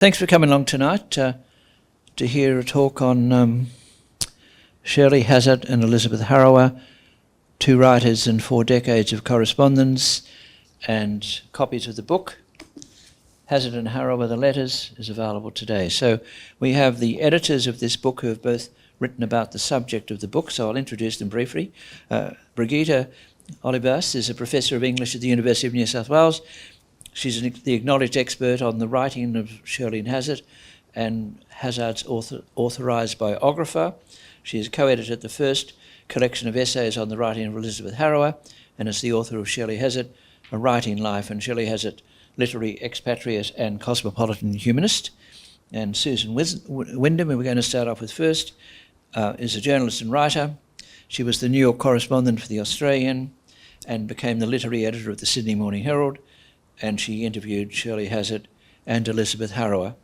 Thanks for coming along tonight to hear a talk on Shirley, Hazzard and Elizabeth Harrower, two writers and 4 decades of correspondence, and copies of the book, Hazzard and Harrower, The Letters, is available today. So we have the editors of this book who have both written about the subject of the book, so I'll introduce them briefly. Brigitta Olubas is a professor of English at the University of New South Wales. She's the acknowledged expert on the writing of Shirley and Hazzard and Hazzard's authorised biographer. She has co-edited the first collection of essays on the writing of Elizabeth Harrower and is the author of Shirley Hazzard, A Writing Life, and Shirley Hazzard, Literary Expatriate and Cosmopolitan Humanist. And Susan Wyndham, who we're going to start off with first, is a journalist and writer. She was the New York correspondent for The Australian and became the literary editor of the Sydney Morning Herald, and she interviewed Shirley Hazzard and Elizabeth Harrower.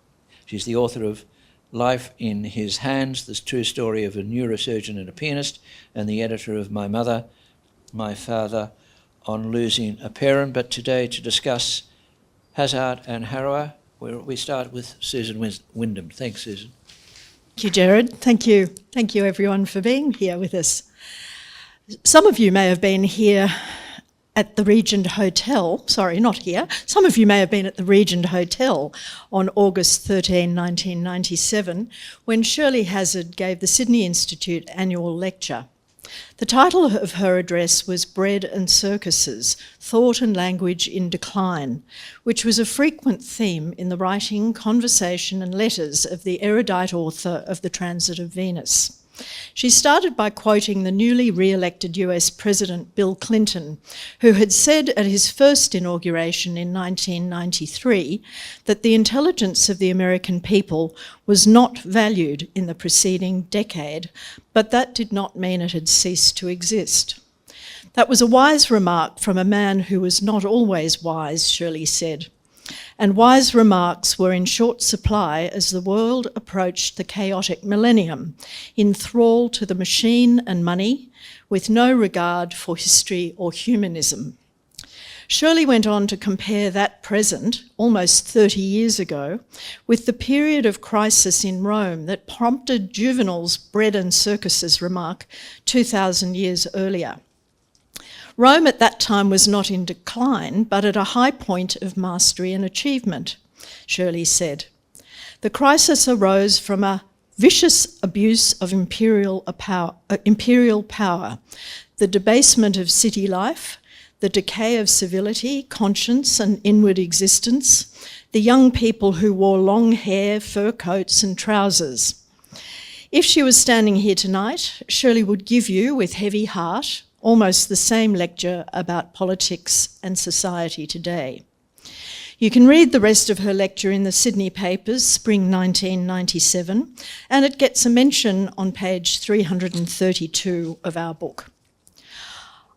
She's the author of Life in His Hands, the true story of a neurosurgeon and a pianist, and the editor of My Mother, My Father, on Losing a Parent. But today, to discuss Hazzard and Harrower, we start with Susan Wyndham. Thanks, Susan. Thank you, Gerard. Thank you. Thank you, everyone, for being here with us. Some of you may have been here at the Regent Hotel, sorry, not here. Some of you may have been at the Regent Hotel on August 13, 1997, when Shirley Hazzard gave the Sydney Institute annual lecture. The title of her address was Bread and Circuses, Thought and Language in Decline, which was a frequent theme in the writing, conversation and letters of the erudite author of The Transit of Venus. She started by quoting the newly re-elected US President Bill Clinton, who had said at his first inauguration in 1993 that the intelligence of the American people was not valued in the preceding decade, but that did not mean it had ceased to exist. That was a wise remark from a man who was not always wise, Shirley said. And wise remarks were in short supply as the world approached the chaotic millennium, in thrall to the machine and money, with no regard for history or humanism. Shirley went on to compare that present, almost 30 years ago, with the period of crisis in Rome that prompted Juvenal's bread and circuses remark 2,000 years earlier. Rome at that time was not in decline, but at a high point of mastery and achievement, Shirley said. The crisis arose from a vicious abuse of imperial power, the debasement of city life, the decay of civility, conscience and inward existence, the young people who wore long hair, fur coats and trousers. If she was standing here tonight, Shirley would give you, with heavy heart, almost the same lecture about politics and society today. You can read the rest of her lecture in the Sydney papers, spring 1997, and it gets a mention on page 332 of our book.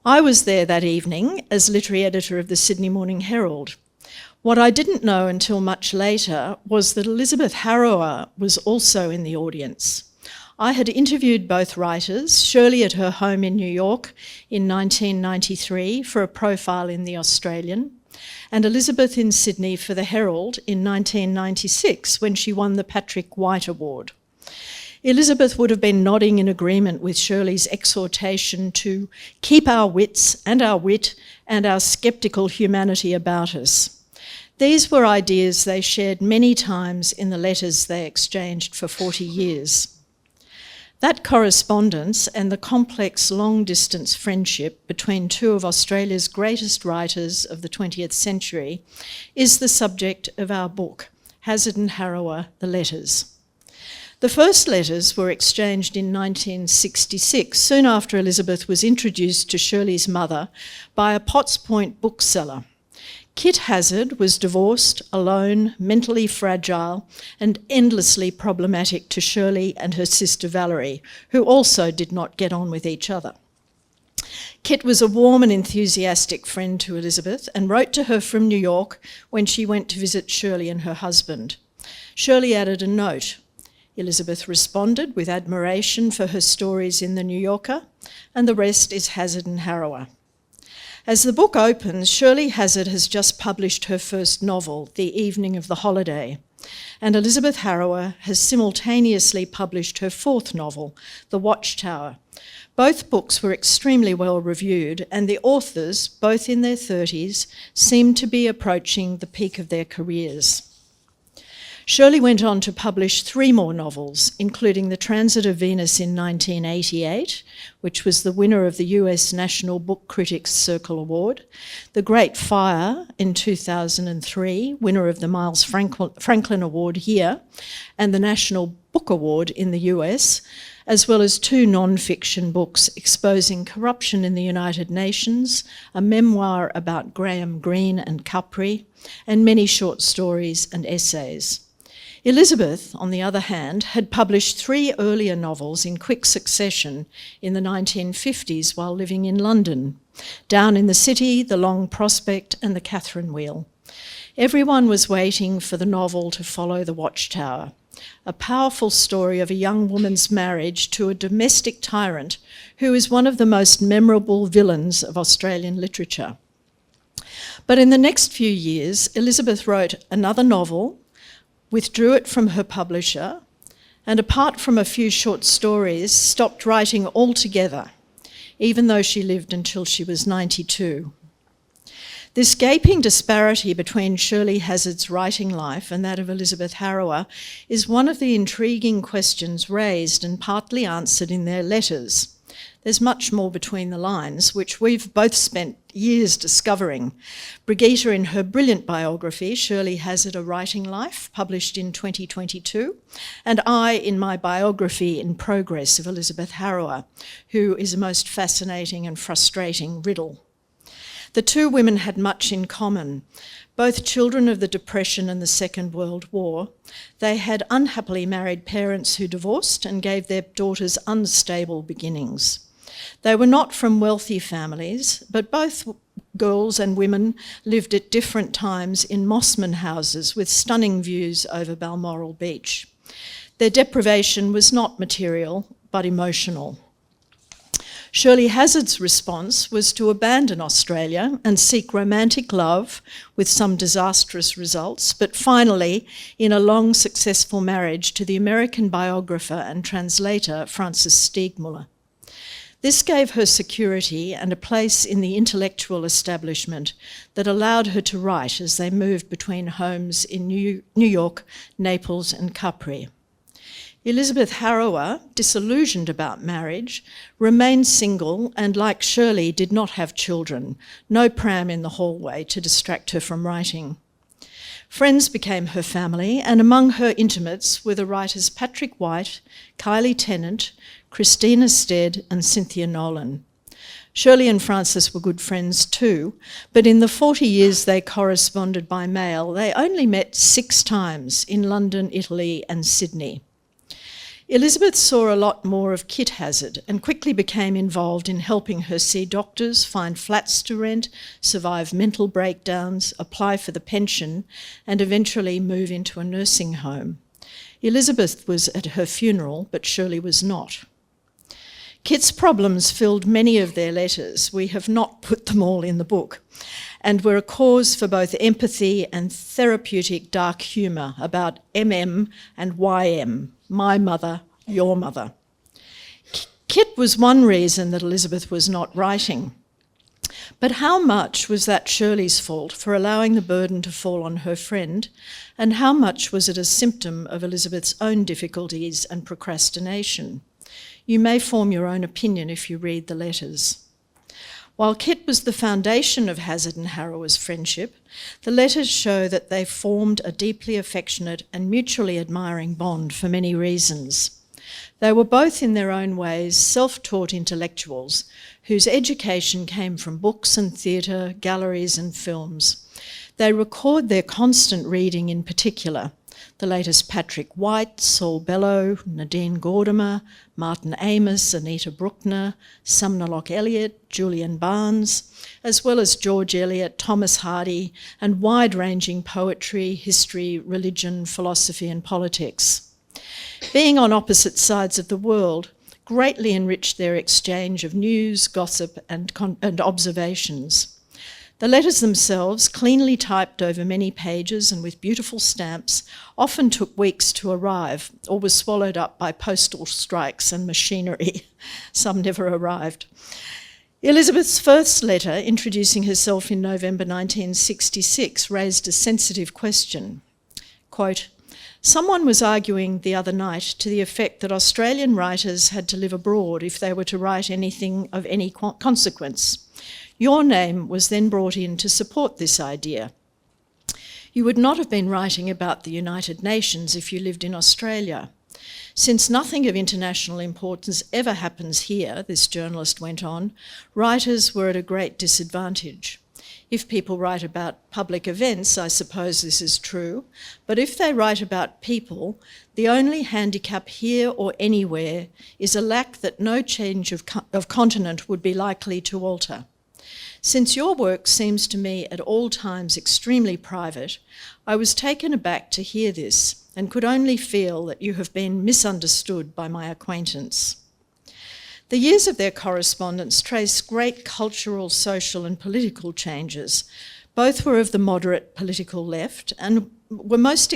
I was there that evening as literary editor of the Sydney Morning Herald. What I didn't know until much later was that Elizabeth Harrower was also in the audience. I had interviewed both writers, Shirley at her home in New York in 1993 for a profile in The Australian, and Elizabeth in Sydney for the Herald in 1996 when she won the Patrick White Award. Elizabeth would have been nodding in agreement with Shirley's exhortation to keep our wits and our wit and our sceptical humanity about us. These were ideas they shared many times in the letters they exchanged for 40 years. That correspondence and the complex long-distance friendship between two of Australia's greatest writers of the 20th century is the subject of our book, Hazzard and Harrower, The Letters. The first letters were exchanged in 1966, soon after Elizabeth was introduced to Shirley's mother by a Potts Point bookseller. Kit Hazzard was divorced, alone, mentally fragile, and endlessly problematic to Shirley and her sister Valerie, who also did not get on with each other. Kit was a warm and enthusiastic friend to Elizabeth and wrote to her from New York when she went to visit Shirley and her husband. Shirley added a note. Elizabeth responded with admiration for her stories in The New Yorker, and the rest is Hazzard and Harrower. As the book opens, Shirley Hazzard has just published her first novel, The Evening of the Holiday. And Elizabeth Harrower has simultaneously published her fourth novel, The Watchtower. Both books were extremely well reviewed, and the authors, both in their 30s, seemed to be approaching the peak of their careers. Shirley went on to publish 3 more novels, including The Transit of Venus in 1988, which was the winner of the US National Book Critics Circle Award, The Great Fire in 2003, winner of the Miles Franklin Award here, and the National Book Award in the US, as well as 2 non-fiction books exposing corruption in the United Nations, a memoir about Graham Greene and Capri, and many short stories and essays. Elizabeth, on the other hand, had published 3 earlier novels in quick succession in the 1950s while living in London, Down in the City, The Long Prospect, and The Catherine Wheel. Everyone was waiting for the novel to follow The Watchtower, a powerful story of a young woman's marriage to a domestic tyrant who is one of the most memorable villains of Australian literature. But in the next few years, Elizabeth wrote another novel, withdrew it from her publisher, and apart from a few short stories, stopped writing altogether, even though she lived until she was 92. This gaping disparity between Shirley Hazzard's writing life and that of Elizabeth Harrower is one of the intriguing questions raised and partly answered in their letters. There's much more between the lines, which we've both spent years discovering. Brigitta, in her brilliant biography, Shirley Hazzard, A Writing Life, published in 2022, and I in my biography in progress of Elizabeth Harrower, who is a most fascinating and frustrating riddle. The 2 women had much in common. Both children of the Depression and the Second World War, they had unhappily married parents who divorced and gave their daughters unstable beginnings. They were not from wealthy families, but both girls and women lived at different times in Mossman houses with stunning views over Balmoral Beach. Their deprivation was not material, but emotional. Shirley Hazzard's response was to abandon Australia and seek romantic love, with some disastrous results, but finally in a long, successful marriage to the American biographer and translator Francis Steegmuller. This gave her security and a place in the intellectual establishment that allowed her to write as they moved between homes in New York, Naples, and Capri. Elizabeth Harrower, disillusioned about marriage, remained single and, like Shirley, did not have children, no pram in the hallway to distract her from writing. Friends became her family, and among her intimates were the writers Patrick White, Kylie Tennant, Christina Stead, and Cynthia Nolan. Shirley and Francis were good friends too, but in the 40 years they corresponded by mail, they only met 6 times in London, Italy, and Sydney. Elizabeth saw a lot more of Kit Hazzard and quickly became involved in helping her see doctors, find flats to rent, survive mental breakdowns, apply for the pension, and eventually move into a nursing home. Elizabeth was at her funeral, but Shirley was not. Kit's problems filled many of their letters. We have not put them all in the book, and were a cause for both empathy and therapeutic dark humour about MM and YM, my mother, your mother. Kit was one reason that Elizabeth was not writing. But how much was that Shirley's fault for allowing the burden to fall on her friend, and how much was it a symptom of Elizabeth's own difficulties and procrastination? You may form your own opinion if you read the letters. While Kit was the foundation of Hazzard and Harrower's friendship, the letters show that they formed a deeply affectionate and mutually admiring bond for many reasons. They were both in their own ways self-taught intellectuals whose education came from books and theatre, galleries and films. They record their constant reading in particular, the latest Patrick White, Saul Bellow, Nadine Gordimer, Martin Amis, Anita Bruckner, Sumner Locke Elliott, Julian Barnes, as well as George Eliot, Thomas Hardy, and wide-ranging poetry, history, religion, philosophy and politics. Being on opposite sides of the world greatly enriched their exchange of news, gossip and observations. The letters themselves, cleanly typed over many pages and with beautiful stamps, often took weeks to arrive or were swallowed up by postal strikes and machinery. Some never arrived. Elizabeth's first letter, introducing herself in November 1966, raised a sensitive question. Quote, "Someone was arguing the other night to the effect that Australian writers had to live abroad if they were to write anything of any consequence. Your name was then brought in to support this idea. You would not have been writing about the United Nations if you lived in Australia. Since nothing of international importance ever happens here," this journalist went on, "writers were at a great disadvantage. If people write about public events, I suppose this is true, but if they write about people, the only handicap here or anywhere is a lack that no change of continent would be likely to alter. Since your work seems to me at all times extremely private, I was taken aback to hear this and could only feel that you have been misunderstood by my acquaintance." The years of their correspondence trace great cultural, social and political changes. Both were of the moderate political left and were most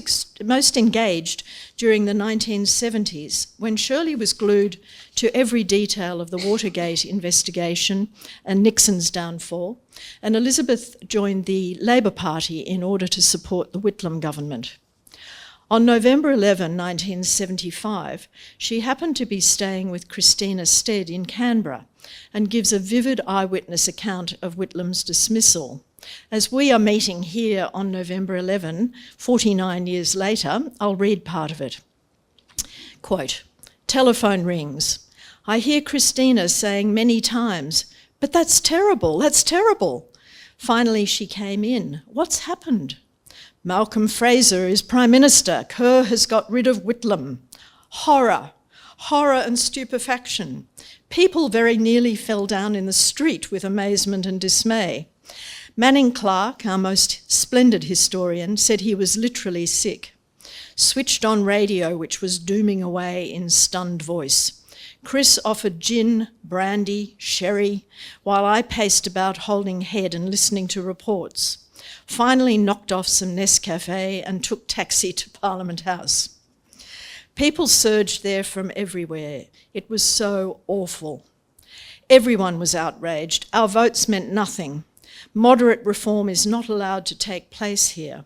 engaged during the 1970s, when Shirley was glued to every detail of the Watergate investigation and Nixon's downfall, and Elizabeth joined the Labor Party in order to support the Whitlam government. On November 11, 1975, she happened to be staying with Christina Stead in Canberra and gives a vivid eyewitness account of Whitlam's dismissal. As we are meeting here on November 11, 49 years later, I'll read part of it. Quote, "Telephone rings. I hear Christina saying many times, 'But that's terrible, that's terrible.' Finally she came in. 'What's happened?' 'Malcolm Fraser is Prime Minister. Kerr has got rid of Whitlam.' Horror, horror and stupefaction. People very nearly fell down in the street with amazement and dismay. Manning Clark, our most splendid historian, said he was literally sick. Switched on radio, which was dooming away in stunned voice. Chris offered gin, brandy, sherry, while I paced about holding head and listening to reports. Finally knocked off some Nescafe and took taxi to Parliament House. People surged there from everywhere. It was so awful. Everyone was outraged. Our votes meant nothing. Moderate reform is not allowed to take place here.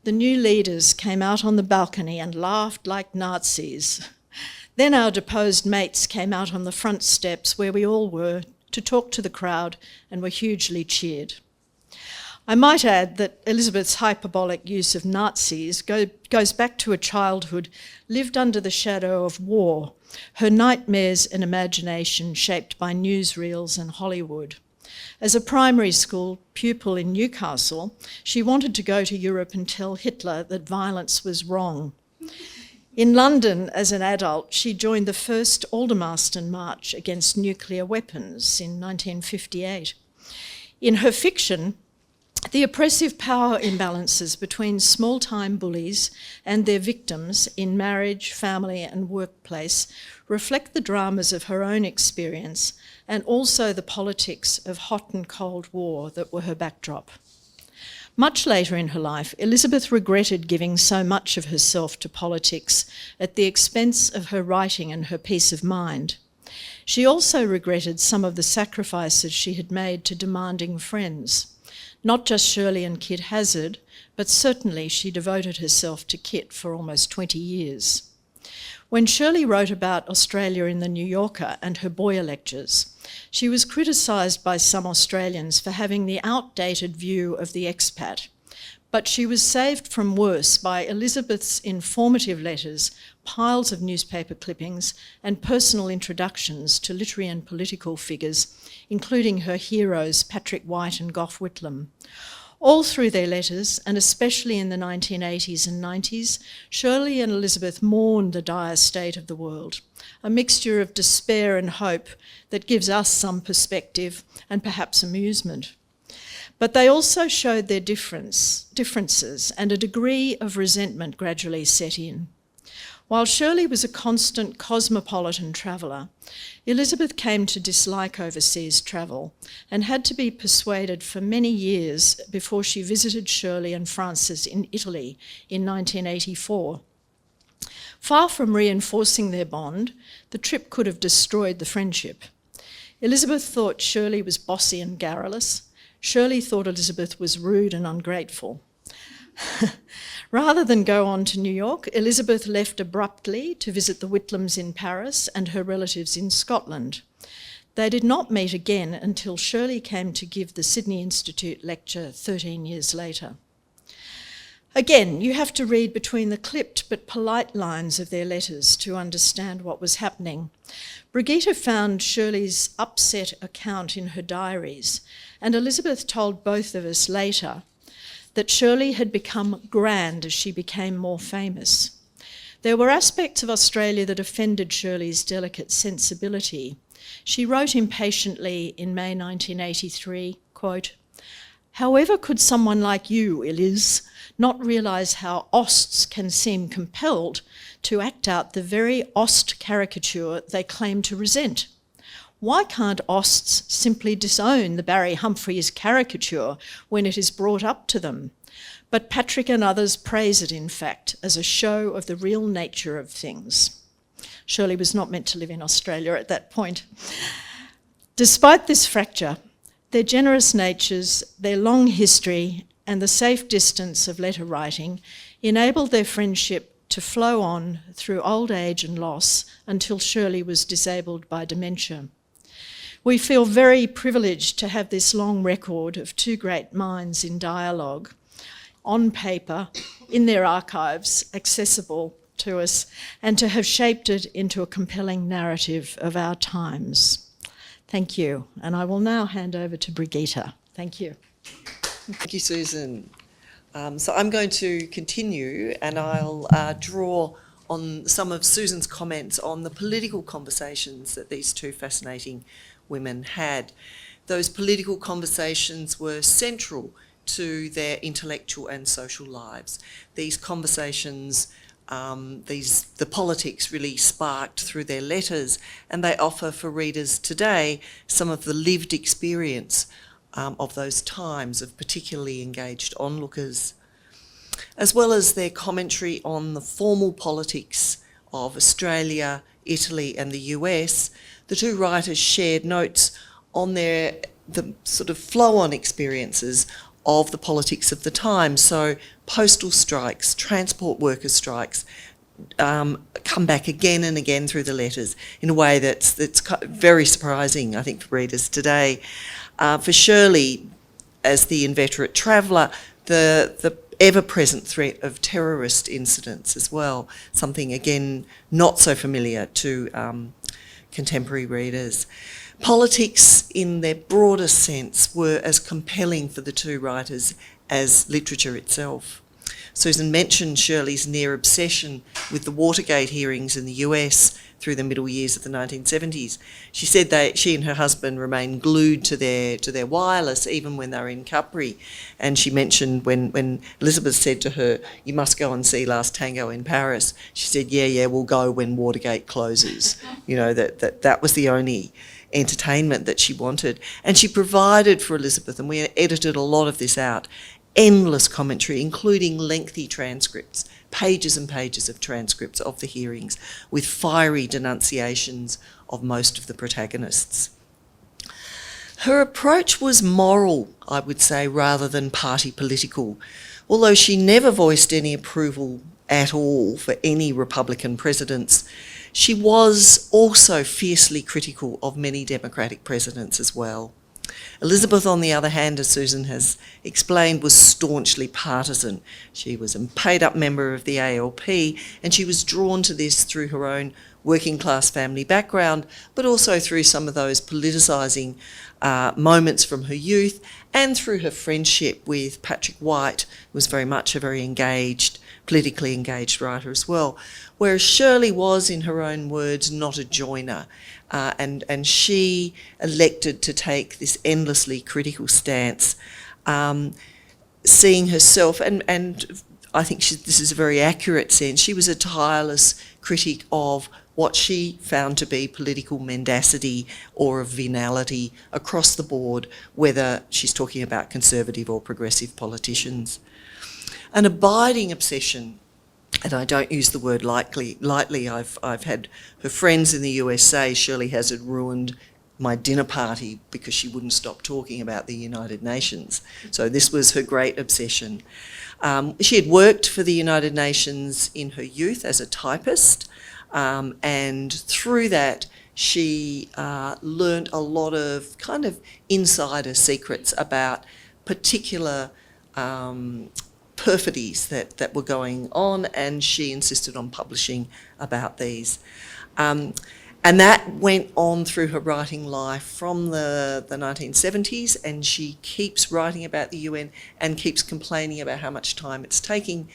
The new leaders came out on the balcony and laughed like Nazis. Then our deposed mates came out on the front steps where we all were to talk to the crowd and were hugely cheered. I might add that Elizabeth's hyperbolic use of Nazis goes back to a childhood lived under the shadow of war, her nightmares and imagination shaped by newsreels and Hollywood. As a primary school pupil in Newcastle, she wanted to go to Europe and tell Hitler that violence was wrong. In London, as an adult, she joined the first Aldermaston March against nuclear weapons in 1958. In her fiction, the oppressive power imbalances between small-time bullies and their victims in marriage, family and workplace reflect the dramas of her own experience and also the politics of hot and cold war that were her backdrop. Much later in her life, Elizabeth regretted giving so much of herself to politics at the expense of her writing and her peace of mind. She also regretted some of the sacrifices she had made to demanding friends. Not just Shirley and Kit Hazzard, but certainly she devoted herself to Kit for almost 20 years. When Shirley wrote about Australia in the New Yorker and her Boyer lectures, she was criticised by some Australians for having the outdated view of the expat, but she was saved from worse by Elizabeth's informative letters, piles of newspaper clippings, and personal introductions to literary and political figures, including her heroes Patrick White and Gough Whitlam. All through their letters, and especially in the 1980s and 90s, Shirley and Elizabeth mourned the dire state of the world, a mixture of despair and hope that gives us some perspective and perhaps amusement. But they also showed their differences, and a degree of resentment gradually set in. While Shirley was a constant cosmopolitan traveller, Elizabeth came to dislike overseas travel and had to be persuaded for many years before she visited Shirley and Frances in Italy in 1984. Far from reinforcing their bond, the trip could have destroyed the friendship. Elizabeth thought Shirley was bossy and garrulous. Shirley thought Elizabeth was rude and ungrateful. Rather than go on to New York, Elizabeth left abruptly to visit the Whitlams in Paris and her relatives in Scotland. They did not meet again until Shirley came to give the Sydney Institute lecture 13 years later. Again, you have to read between the clipped but polite lines of their letters to understand what was happening. Brigitta found Shirley's upset account in her diaries, and Elizabeth told both of us later that Shirley had become grand as she became more famous. There were aspects of Australia that offended Shirley's delicate sensibility. She wrote impatiently in May 1983, quote, "However could someone like you, Eliz, not realise how Osts can seem compelled to act out the very Ost caricature they claim to resent? Why can't Osts simply disown the Barry Humphries caricature when it is brought up to them? But Patrick and others praise it, in fact, as a show of the real nature of things." Shirley was not meant to live in Australia at that point. Despite this fracture, their generous natures, their long history, and the safe distance of letter writing enabled their friendship to flow on through old age and loss until Shirley was disabled by dementia. We feel very privileged to have this long record of two great minds in dialogue, on paper, in their archives, accessible to us, and to have shaped it into a compelling narrative of our times. Thank you. And I will now hand over to Brigitta. Thank you. Thank you, Susan. So I'm going to continue, and I'll draw on some of Susan's comments on the political conversations that these two fascinating women had. Those political conversations were central to their intellectual and social lives. These conversations, the politics really sparked through their letters, and they offer for readers today some of the lived experience of those times of particularly engaged onlookers, as well as their commentary on the formal politics of Australia, Italy and the US. The two writers shared notes on the sort of flow-on experiences of the politics of the time. So postal strikes, transport workers' strikes, come back again and again through the letters in a way that's very surprising, I think, for readers today. For Shirley, as the inveterate traveller, the ever-present threat of terrorist incidents as well, something, again, not so familiar to contemporary readers. Politics, in their broader sense, were as compelling for the two writers as literature itself. Susan mentioned Shirley's near obsession with the Watergate hearings in the US through the middle years of the 1970s. She said that she and her husband remained glued to their wireless even when they were in Capri. And she mentioned when Elizabeth said to her, "You must go and see Last Tango in Paris," she said, yeah, we'll go when Watergate closes. You know, that was the only entertainment that she wanted. And she provided for Elizabeth, and we edited a lot of this out, endless commentary, including lengthy transcripts, pages and pages of transcripts of the hearings, with fiery denunciations of most of the protagonists. Her approach was moral, I would say, rather than party political, although she never voiced any approval at all for any Republican presidents. She was also fiercely critical of many Democratic presidents as well. Elizabeth, on the other hand, as Susan has explained, was staunchly partisan. She was a paid-up member of the ALP, and she was drawn to this through her own working-class family background, but also through some of those politicising moments from her youth, and through her friendship with Patrick White, who was very much a very engaged, politically engaged writer as well. Whereas Shirley was, in her own words, not a joiner. And she elected to take this endlessly critical stance, seeing herself, and I think this is a very accurate sense. She was a tireless critic of what she found to be political mendacity or of venality across the board, whether she's talking about conservative or progressive politicians. An abiding obsession, and I don't use the word lightly, I've had her friends in the US say Shirley Hazzard ruined my dinner party because she wouldn't stop talking about the United Nations. So this was her great obsession. She had worked for the United Nations in her youth as a typist, and through that she learnt a lot of kind of insider secrets about particular perfidies that were going on, and she insisted on publishing about these. And that went on through her writing life from the 1970s, and she keeps writing about the UN and keeps complaining about how much time it's taking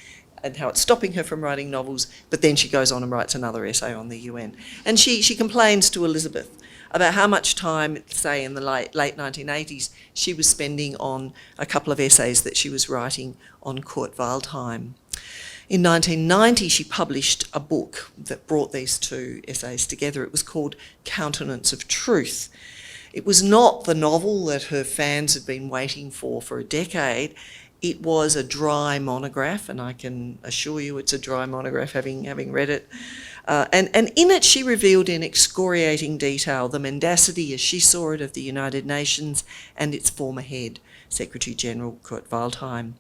and how it's stopping her from writing novels, but then she goes on and writes another essay on the UN. And she complains to Elizabeth about how much time, say in the late 1980s, she was spending on a couple of essays that she was writing on Kurt Waldheim. In 1990, she published a book that brought these two essays together. It was called Countenance of Truth. It was not the novel that her fans had been waiting for a decade. It was a dry monograph, and I can assure you it's a dry monograph, having read it. And in it, she revealed in excoriating detail the mendacity, as she saw it, of the United Nations and its former head, Secretary-General Kurt Waldheim.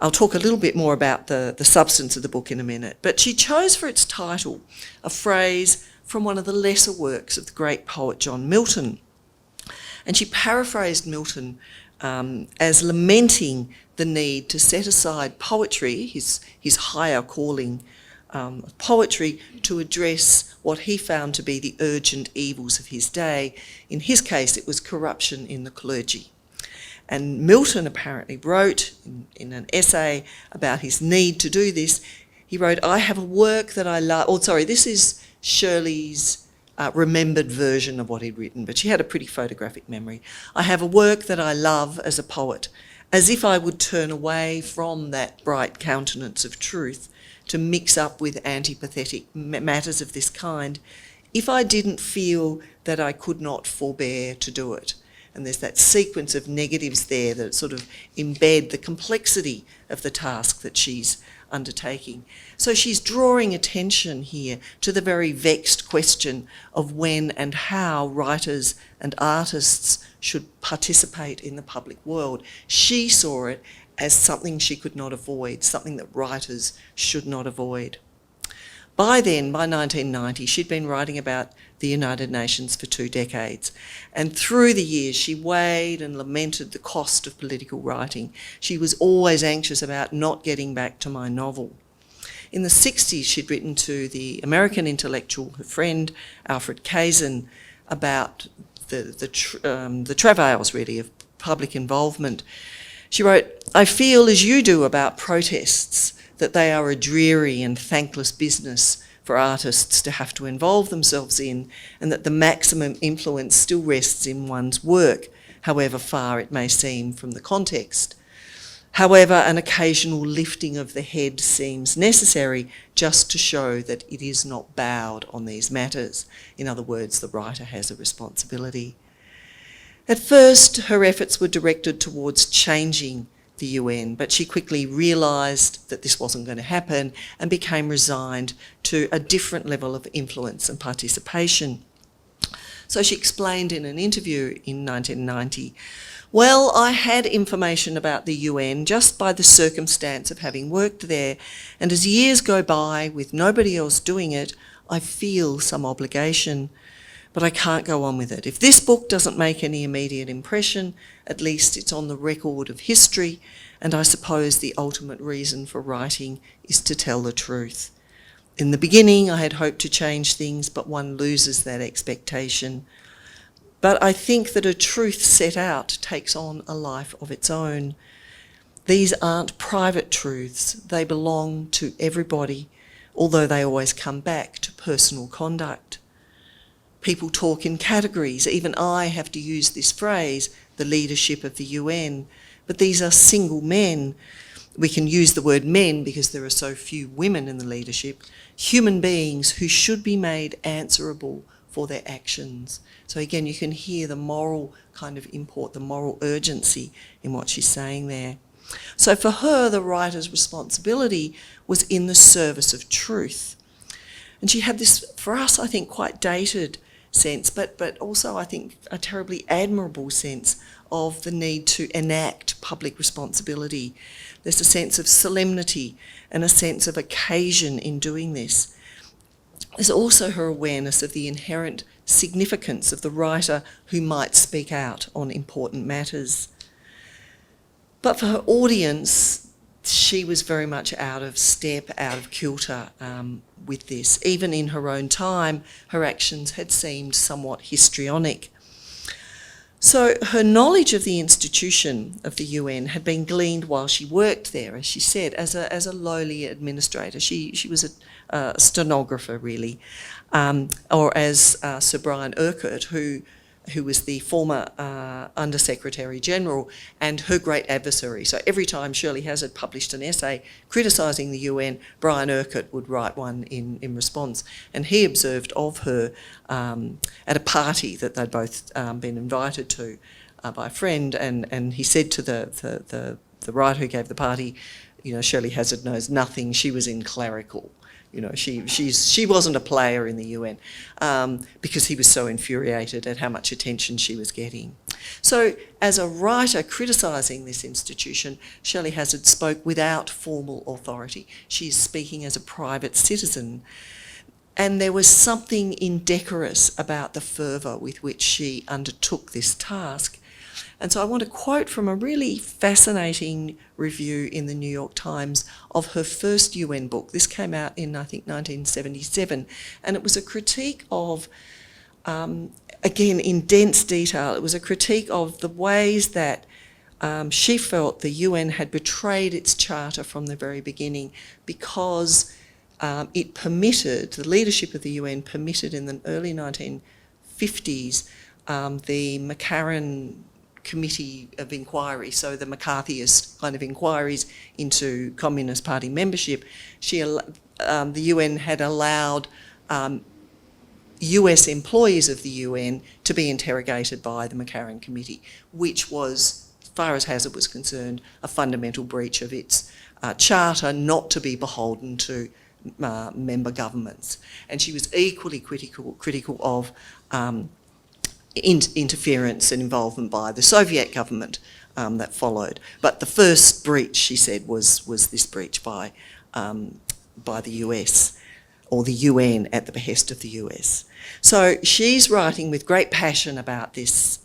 I'll talk a little bit more about the substance of the book in a minute, but she chose for its title a phrase from one of the lesser works of the great poet John Milton. And she paraphrased Milton as lamenting the need to set aside poetry, his higher calling of poetry, to address what he found to be the urgent evils of his day. In his case, it was corruption in the clergy. And Milton apparently wrote in an essay about his need to do this, he wrote, "I have a work that I love." Oh, sorry, this is Shirley's remembered version of what he'd written, but she had a pretty photographic memory. "I have a work that I love as a poet, as if I would turn away from that bright countenance of truth to mix up with antipathetic matters of this kind, if I didn't feel that I could not forbear to do it." And there's that sequence of negatives there that sort of embed the complexity of the task that she's undertaking. So she's drawing attention here to the very vexed question of when and how writers and artists should participate in the public world. She saw it as something she could not avoid, something that writers should not avoid. By then, by 1990, she'd been writing about the United Nations for 2 decades. And through the years, she weighed and lamented the cost of political writing. She was always anxious about not getting back to my novel. In the 60s, she'd written to the American intellectual, her friend, Alfred Kazin, about the travails, really, of public involvement. She wrote, "I feel as you do about protests, that they are a dreary and thankless business for artists to have to involve themselves in, and that the maximum influence still rests in one's work, however far it may seem from the context. However, an occasional lifting of the head seems necessary just to show that it is not bowed on these matters." In other words, the writer has a responsibility. At first, her efforts were directed towards changing the UN, but she quickly realised that this wasn't going to happen and became resigned to a different level of influence and participation. So she explained in an interview in 1990, "Well, I had information about the UN just by the circumstance of having worked there, and as years go by with nobody else doing it, I feel some obligation. But I can't go on with it. If this book doesn't make any immediate impression, at least it's on the record of history, and I suppose the ultimate reason for writing is to tell the truth. In the beginning, I had hoped to change things, but one loses that expectation. But I think that a truth set out takes on a life of its own. These aren't private truths. They belong to everybody, although they always come back to personal conduct. People talk in categories. Even I have to use this phrase, the leadership of the UN. But these are single men. we can use the word men because there are so few women in the leadership, human beings who should be made answerable for their actions. So again, you can hear the moral kind of import, the moral urgency in what she's saying there. So for her, the writer's responsibility was in the service of truth. And she had this, for us, I think, quite dated sense, but also, I think, a terribly admirable sense of the need to enact public responsibility. There's a sense of solemnity and a sense of occasion in doing this. There's also her awareness of the inherent significance of the writer who might speak out on important matters. But for her audience, she was very much out of step, out of kilter with this. Even in her own time, her actions had seemed somewhat histrionic. So her knowledge of the institution of the UN had been gleaned while she worked there, as she said, as a lowly administrator. She was a stenographer, really, or as Sir Brian Urquhart, who was the former Under-Secretary General and her great adversary. So every time Shirley Hazzard published an essay criticising the UN, Brian Urquhart would write one in response. And he observed of her at a party that they'd both been invited to by a friend, and he said to the writer who gave the party, you know, Shirley Hazzard knows nothing, she was in clerical. You know, she wasn't a player in the UN because he was so infuriated at how much attention she was getting. So as a writer criticising this institution, Shirley Hazzard spoke without formal authority. She's speaking as a private citizen. And there was something indecorous about the fervour with which she undertook this task. And so I want to quote from a really fascinating review in the New York Times of her first UN book. This came out in, I think, 1977, and it was a critique of, again, in dense detail, it was a critique of the ways that she felt the UN had betrayed its charter from the very beginning because it permitted, the leadership of the UN permitted in the early 1950s the McCarran Committee of Inquiry, so the McCarthyist kind of inquiries into Communist Party membership. The UN had allowed US employees of the UN to be interrogated by the McCarran Committee, which was, as far as Hazzard was concerned, a fundamental breach of its charter not to be beholden to member governments. And she was equally critical of interference and involvement by the Soviet government that followed. But the first breach, she said, was this breach by the US, or the UN at the behest of the US. So she's writing with great passion about this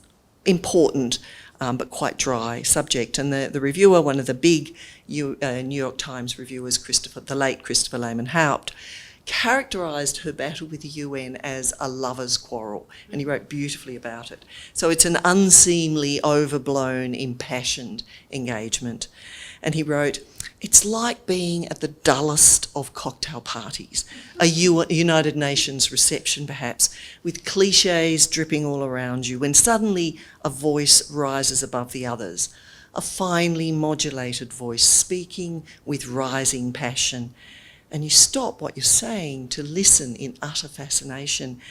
important but quite dry subject. And the reviewer, one of the big New York Times reviewers, the late Christopher Lehman Haupt, characterised her battle with the UN as a lover's quarrel, and he wrote beautifully about it. So it's an unseemly, overblown, impassioned engagement. And he wrote, "It's like being at the dullest of cocktail parties, a United Nations reception perhaps, with cliches dripping all around you, when suddenly a voice rises above the others, a finely modulated voice speaking with rising passion. And you stop what you're saying to listen in utter fascination,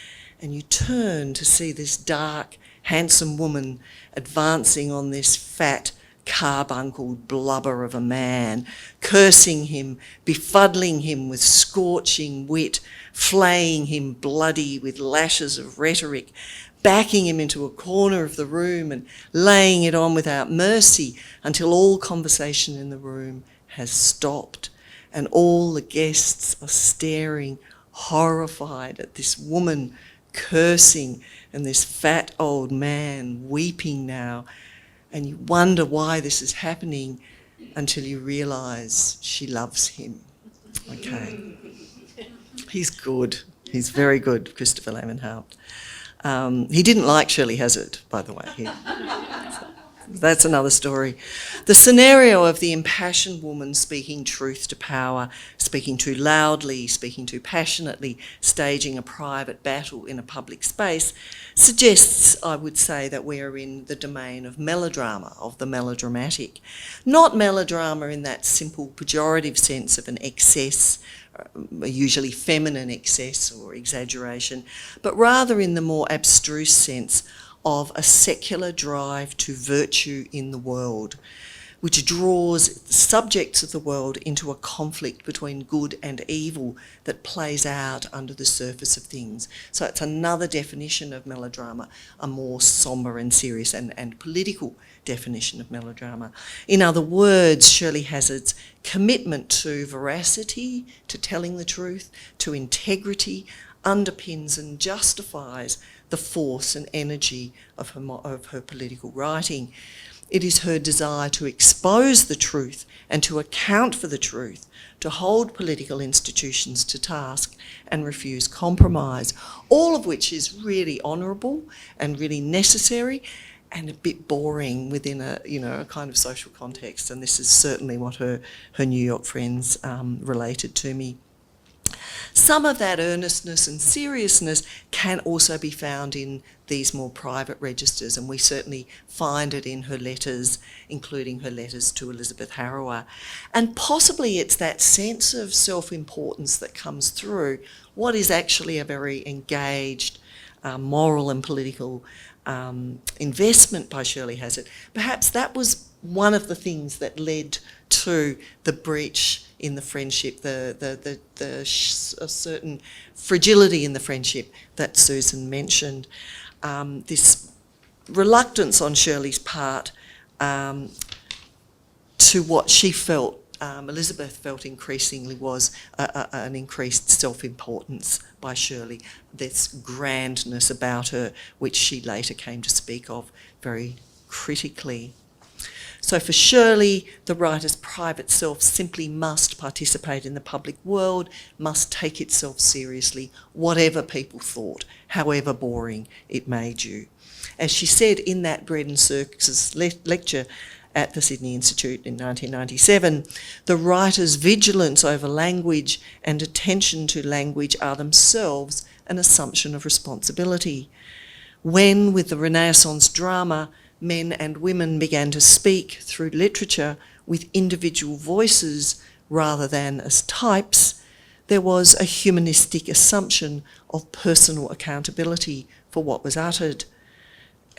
and you turn to see this dark, handsome woman advancing on this fat, carbuncled blubber of a man, cursing him, befuddling him with scorching wit, flaying him bloody with lashes of rhetoric, backing him into a corner of the room and laying it on without mercy until all conversation in the room has stopped. And all the guests are staring, horrified at this woman cursing and this fat old man weeping now. And you wonder why this is happening until you realise she loves him." Okay. He's good. He's very good, Christopher Lehman Haupt. He didn't like Shirley Hazzard, by the way. That's another story. The scenario of the impassioned woman speaking truth to power, speaking too loudly, speaking too passionately, staging a private battle in a public space, suggests, I would say, that we are in the domain of melodrama, of the melodramatic. Not melodrama in that simple pejorative sense of an excess, a usually feminine excess or exaggeration, but rather in the more abstruse sense of a secular drive to virtue in the world, which draws the subjects of the world into a conflict between good and evil that plays out under the surface of things. So it's another definition of melodrama, a more sombre and serious and political definition of melodrama. In other words, Shirley Hazzard's commitment to veracity, to telling the truth, to integrity, underpins and justifies the force and energy of her political writing. It is her desire to expose the truth and to account for the truth, to hold political institutions to task and refuse compromise, all of which is really honourable and really necessary and a bit boring within a kind of social context. And this is certainly what her New York friends related to me. Some of that earnestness and seriousness can also be found in these more private registers, and we certainly find it in her letters, including her letters to Elizabeth Harrower. And possibly it's that sense of self-importance that comes through what is actually a very engaged moral and political investment by Shirley Hazzard. Perhaps that was one of the things that led to the breach in the friendship, a certain fragility in the friendship that Susan mentioned. This reluctance on Shirley's part to what she felt, Elizabeth felt increasingly was an increased self-importance by Shirley, this grandness about her, which she later came to speak of very critically. So for Shirley, the writer's private self simply must participate in the public world, must take itself seriously, whatever people thought, however boring it made you. As she said in that Bread and Circuses lecture at the Sydney Institute in 1997, the writer's vigilance over language and attention to language are themselves an assumption of responsibility. When, with the Renaissance drama, men and women began to speak through literature with individual voices rather than as types, there was a humanistic assumption of personal accountability for what was uttered.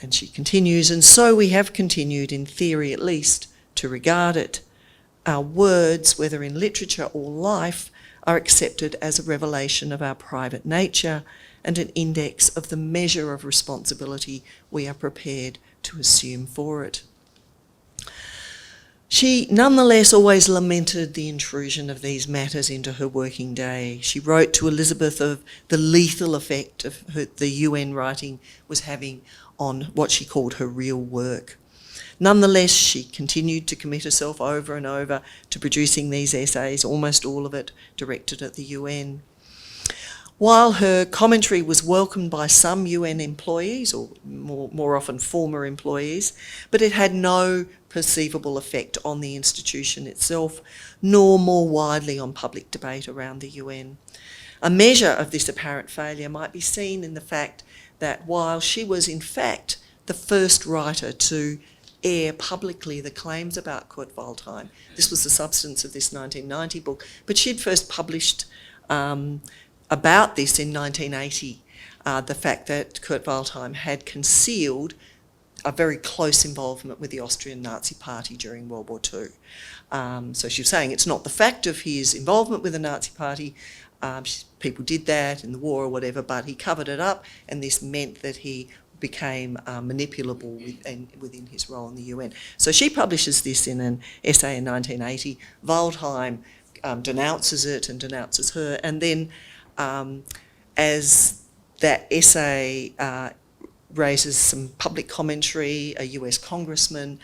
And she continues, and so we have continued, in theory at least, to regard it. Our words, whether in literature or life, are accepted as a revelation of our private nature and an index of the measure of responsibility we are prepared to assume for it. She nonetheless always lamented the intrusion of these matters into her working day. She wrote to Elizabeth of the lethal effect of the UN writing was having on what she called her real work. Nonetheless, she continued to commit herself over and over to producing these essays, almost all of it directed at the UN. While her commentary was welcomed by some UN employees, or more often former employees, but it had no perceivable effect on the institution itself, nor more widely on public debate around the UN. A measure of this apparent failure might be seen in the fact that while she was in fact the first writer to air publicly the claims about Kurt Waldheim, this was the substance of this 1990 book, but she'd first published about this in 1980, the fact that Kurt Waldheim had concealed a very close involvement with the Austrian Nazi Party during World War II. So she was saying it's not the fact of his involvement with the Nazi Party, people did that in the war or whatever, but he covered it up, and this meant that he became manipulable within his role in the UN. So she publishes this in an essay in 1980. Waldheim denounces it and denounces her, and then as that essay raises some public commentary, a US congressman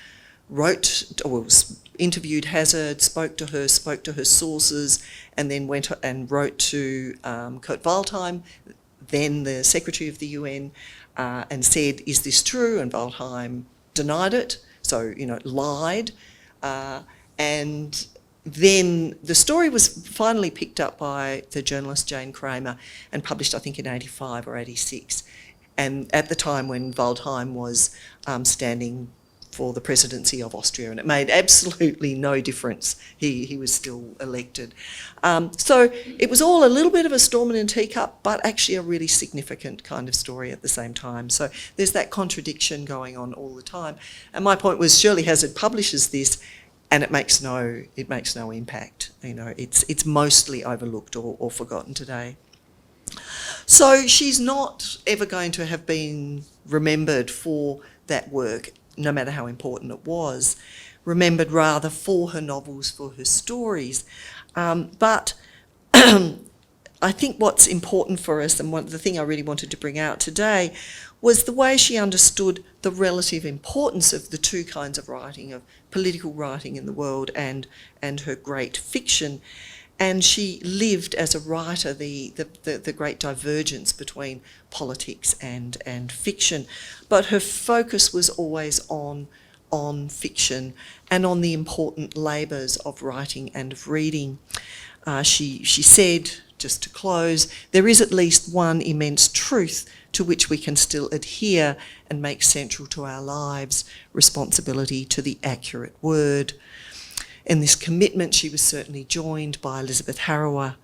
interviewed Hazzard, spoke to her sources, and then went and wrote to Kurt Waldheim, then the Secretary of the UN, and said, is this true? And Waldheim denied it. so, lied. And then the story was finally picked up by the journalist Jane Kramer and published, I think, in 85 or 86. And at the time when Waldheim was standing for the presidency of Austria, and it made absolutely no difference. He was still elected. So it was all a little bit of a storm in a teacup, but actually a really significant kind of story at the same time. So there's that contradiction going on all the time. And my point was, Shirley Hazzard publishes this, and it makes no impact. It's mostly overlooked or forgotten today. So she's not ever going to have been remembered for that work, no matter how important it was, remembered rather for her novels, for her stories. But I think what's important for us, and the thing I really wanted to bring out today, was the way she understood the relative importance of the two kinds of writing, of political writing in the world and her great fiction. And she lived as a writer the great divergence between politics and fiction. But her focus was always on fiction and on the important labours of writing and of reading. She said, just to close, there is at least one immense truth to which we can still adhere and make central to our lives, responsibility to the accurate word. In this commitment, she was certainly joined by Elizabeth Harrower.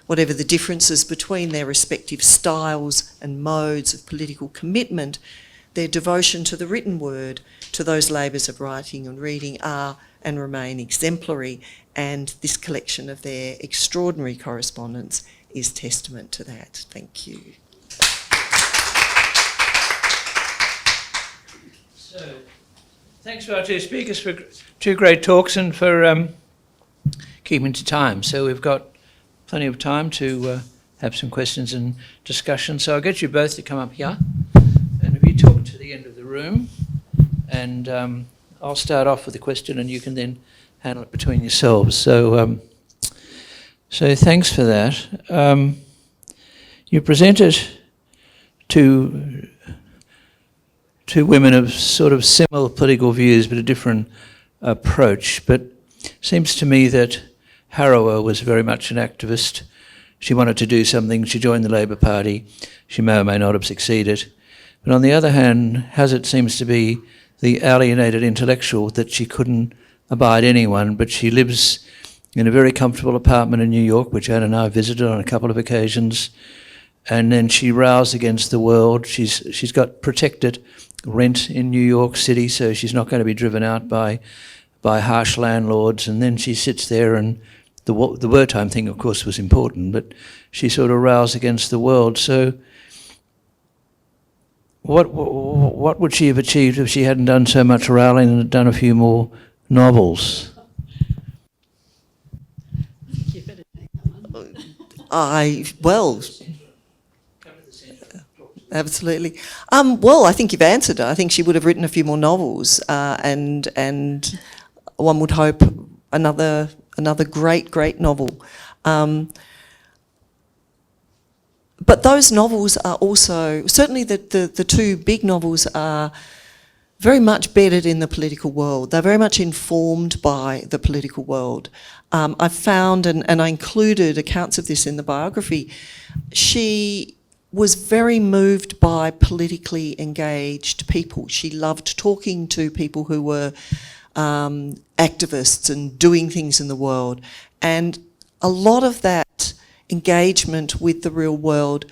Whatever the differences between their respective styles and modes of political commitment, their devotion to the written word, to those labours of writing and reading are and remain exemplary, and this collection of their extraordinary correspondence is testament to that. Thank you. So, thanks to our two speakers for two great talks and for keeping to time. So we've got plenty of time to have some questions and discussion. So I'll get you both to come up here, and if you talk to the end of the room, and I'll start off with a question, and you can then handle it between yourselves. So, so thanks for that. You presented two women of sort of similar political views, but a different approach. But it seems to me that Harrower was very much an activist. She wanted to do something. She joined the Labour Party. She may or may not have succeeded. But on the other hand, Hazzard seems to be the alienated intellectual, that she couldn't abide anyone, but she lives in a very comfortable apartment in New York, which Anne and I visited on a couple of occasions. And then she rows against the world. She's got protected rent in New York City, so she's not going to be driven out by harsh landlords. And then she sits there, and the word time thing, of course, was important, but she sort of rows against the world. So what would she have achieved if she hadn't done so much rallying and done a few more novels? You better take that one. Absolutely. Well, I think you've answered it. I think she would have written a few more novels, and one would hope another great novel. But those novels are also, certainly the two big novels are very much bedded in the political world. They're very much informed by the political world. I've found, and I included accounts of this in the biography, she was very moved by politically engaged people. She loved talking to people who were activists and doing things in the world. And a lot of that engagement with the real world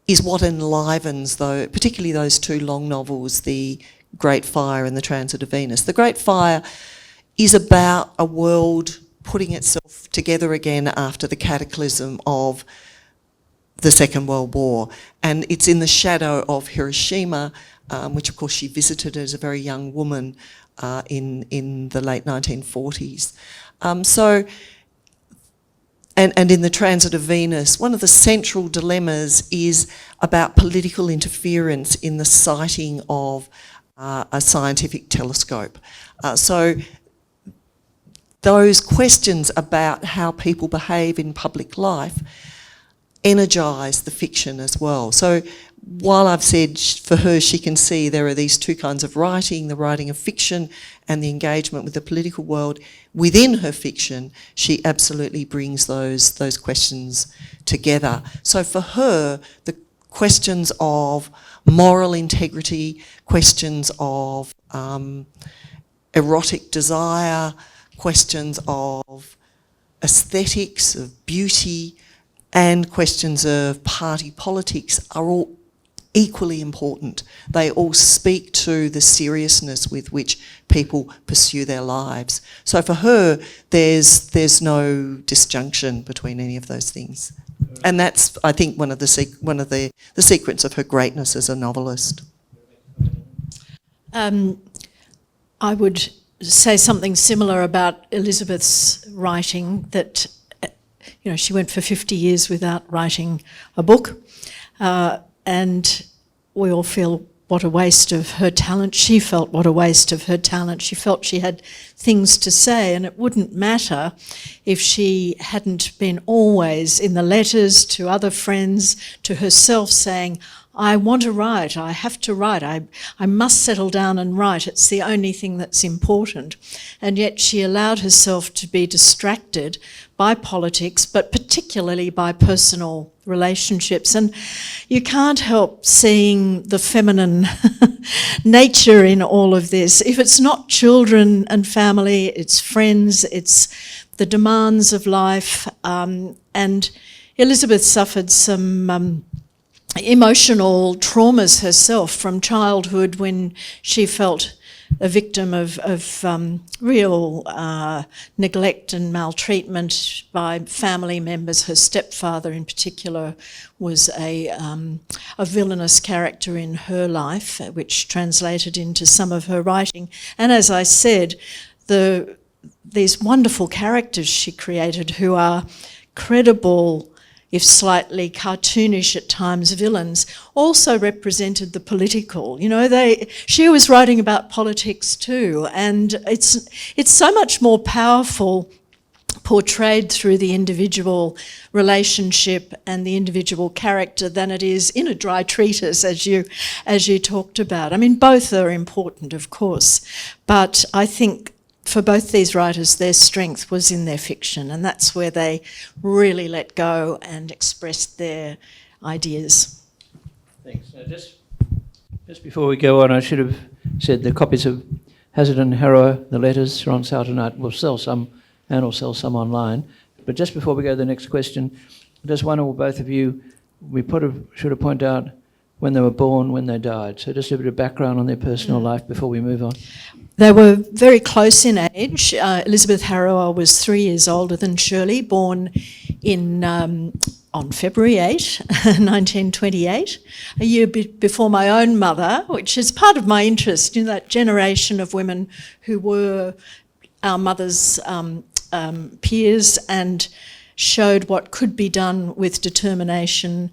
is what enlivens, though, particularly those two long novels, The Great Fire and The Transit of Venus. The Great Fire is about a world putting itself together again after the cataclysm of the Second World War, and it's in the shadow of Hiroshima, which of course she visited as a very young woman in the late 1940s. And in The Transit of Venus, one of the central dilemmas is about political interference in the sighting of a scientific telescope. So those questions about how people behave in public life energise the fiction as well. So while I've said for her she can see there are these two kinds of writing, the writing of fiction and the engagement with the political world, within her fiction she absolutely brings those questions together. So for her, the questions of moral integrity, questions of erotic desire, questions of aesthetics, of beauty, and questions of party politics are all equally important. They all speak to the seriousness with which people pursue their lives. So for her, there's no disjunction between any of those things. And that's, I think, one of the secrets of her greatness as a novelist. I would say something similar about Elizabeth's writing, that she went for 50 years without writing a book, and we all feel what a waste of her talent. She felt what a waste of her talent. She felt she had things to say, and it wouldn't matter if she hadn't been always in the letters to other friends, to herself, saying, I want to write, I have to write, I must settle down and write, it's the only thing that's important. And yet she allowed herself to be distracted by politics, but particularly by personal relationships. And you can't help seeing the feminine nature in all of this. If it's not children and family, it's friends, it's the demands of life. And Elizabeth suffered some emotional traumas herself from childhood, when she felt a victim of real neglect and maltreatment by family members. Her stepfather in particular was a villainous character in her life, which translated into some of her writing. And as I said, these wonderful characters she created, who are credible, if slightly cartoonish at times, villains, also represented the political. She was writing about politics too, and it's so much more powerful portrayed through the individual relationship and the individual character than it is in a dry treatise, as you talked about. I mean, both are important, of course, but I think for both these writers, their strength was in their fiction, and that's where they really let go and expressed their ideas. Thanks. Just before we go on, I should have said the copies of Hazzard and Harrower, the letters, are on sale tonight. We'll sell some, and we'll sell some online. But just before we go to the next question, just one or both of you, should have pointed out when they were born, when they died. So just a bit of background on their personal life before we move on. They were very close in age. Elizabeth Harrower was 3 years older than Shirley, born on February 8, 1928, a year before my own mother, which is part of my interest in that generation of women who were our mother's peers and showed what could be done with determination.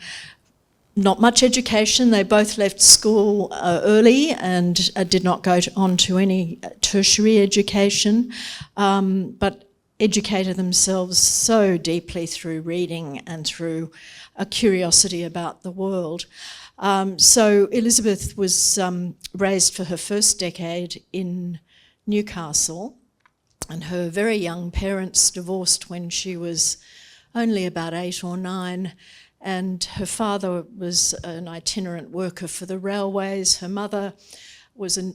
Not much education. They both left school early and did not go on to any tertiary education, but educated themselves so deeply through reading and through a curiosity about the world. So Elizabeth was raised for her first decade in Newcastle, and her very young parents divorced when she was only about 8 or 9. And her father was an itinerant worker for the railways. Her mother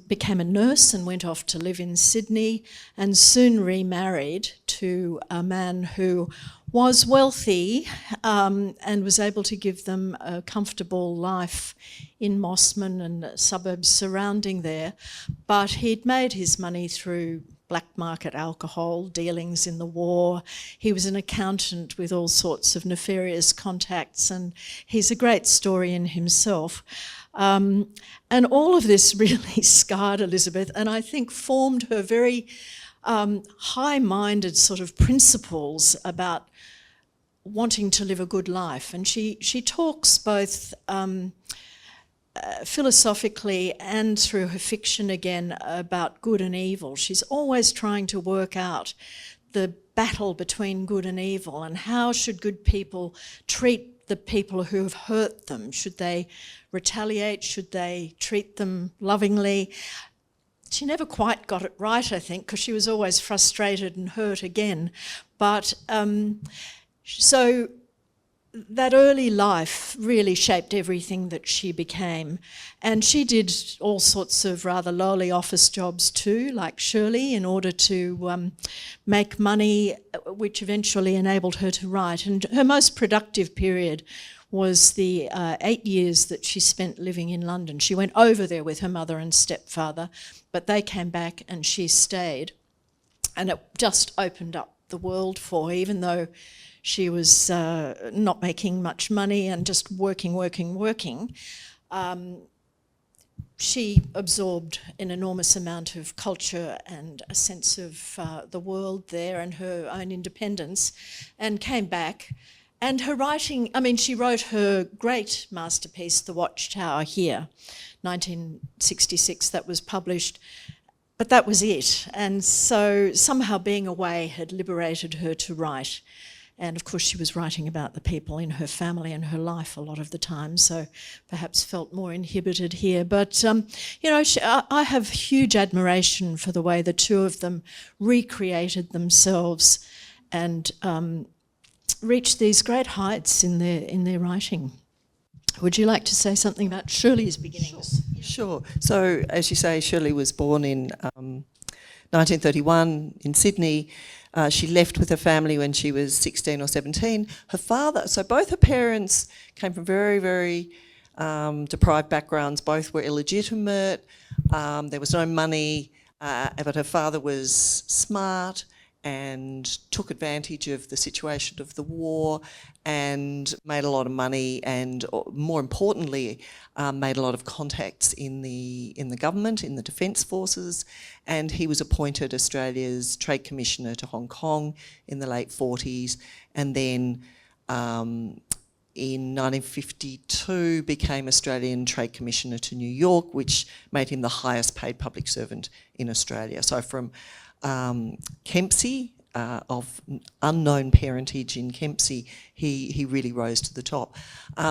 became a nurse and went off to live in Sydney, and soon remarried to a man who was wealthy and was able to give them a comfortable life in Mossman and suburbs surrounding there. But he'd made his money through black market alcohol, dealings in the war. He was an accountant with all sorts of nefarious contacts, and he's a great story in himself. And all of this really scarred Elizabeth, and I think formed her very high-minded sort of principles about wanting to live a good life. And she talks both philosophically and through her fiction again about good and evil. She's always trying to work out the battle between good and evil, and how should good people treat the people who have hurt them? Should they retaliate? Should they treat them lovingly? She never quite got it right, I think, because she was always frustrated and hurt again. But so that early life really shaped everything that she became. And she did all sorts of rather lowly office jobs too, like Shirley, in order to make money, which eventually enabled her to write. And her most productive period was the 8 years that she spent living in London. She went over there with her mother and stepfather, but they came back and she stayed. And it just opened up the world for her, even though she was not making much money and just working. She absorbed an enormous amount of culture and a sense of the world there and her own independence, and came back. And her writing, I mean, she wrote her great masterpiece, The Watchtower, here, 1966, that was published. But that was it. And so somehow being away had liberated her to write. And of course she was writing about the people in her family and her life a lot of the time, so perhaps felt more inhibited here. But, you know, I have huge admiration for the way the two of them recreated themselves and reached these great heights in their writing. Would you like to say something about Shirley's beginnings? Sure. So, as you say, Shirley was born in 1931 in Sydney. She left with her family when she was 16 or 17. Her father, so both her parents came from very, very deprived backgrounds. Both were illegitimate. There was no money, but her father was smart and took advantage of the situation of the war and made a lot of money and, more importantly, made a lot of contacts in the government, in the Defence Forces, and he was appointed Australia's Trade Commissioner to Hong Kong in the late 40s, and then in 1952 became Australian Trade Commissioner to New York, which made him the highest paid public servant in Australia. So from Kempsey, of unknown parentage in Kempsey, he really rose to the top.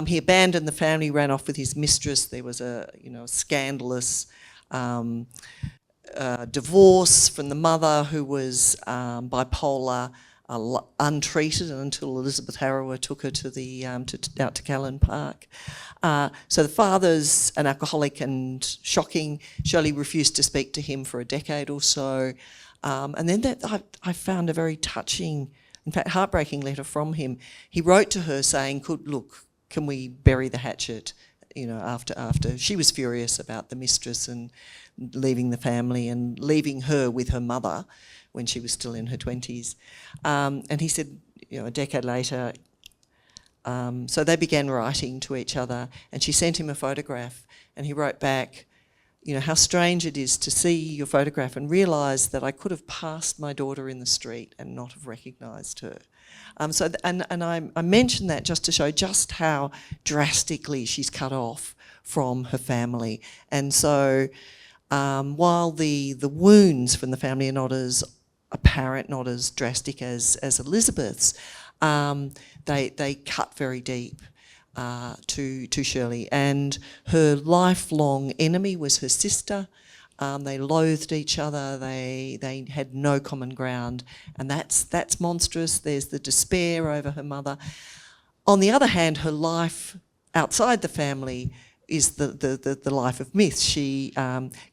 He abandoned the family, ran off with his mistress. There was a scandalous divorce from the mother, who was bipolar, untreated until Elizabeth Harrower took her to out to Callan Park. So the father's an alcoholic and shocking. Shirley refused to speak to him for a decade or so. And then I found a very touching, in fact, heartbreaking letter from him. He wrote to her saying, can we bury the hatchet? After she was furious about the mistress and leaving the family and leaving her with her mother when she was still in her 20s. And he said, a decade later, so they began writing to each other, and she sent him a photograph, and he wrote back, how strange it is to see your photograph and realise that I could have passed my daughter in the street and not have recognised her. I mention that just to show just how drastically she's cut off from her family. And so while the wounds from the family are not as apparent, not as drastic as Elizabeth's, they cut very deep. To Shirley, and her lifelong enemy was her sister. They loathed each other. They had no common ground, and that's monstrous. There's the despair over her mother. On the other hand, her life outside the family is the life of myth. She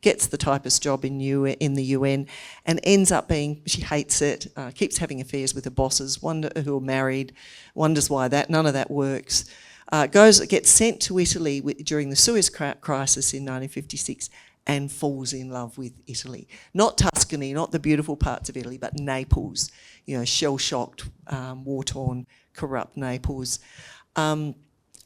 gets the typist job in the UN and ends up she hates it, keeps having affairs with her bosses, who are married, wonders why none of that works. Gets sent to Italy during the Suez Crisis in 1956 and falls in love with Italy. Not Tuscany, not the beautiful parts of Italy, but Naples, shell-shocked, war-torn, corrupt Naples. And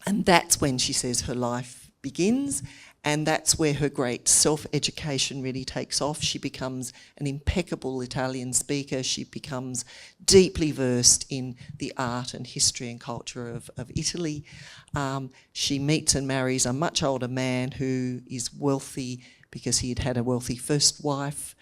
that's when she says her life begins, and that's where her great self-education really takes off. She becomes an impeccable Italian speaker. She becomes deeply versed in the art and history and culture of Italy. She meets and marries a much older man who is wealthy because he had had a wealthy first wife.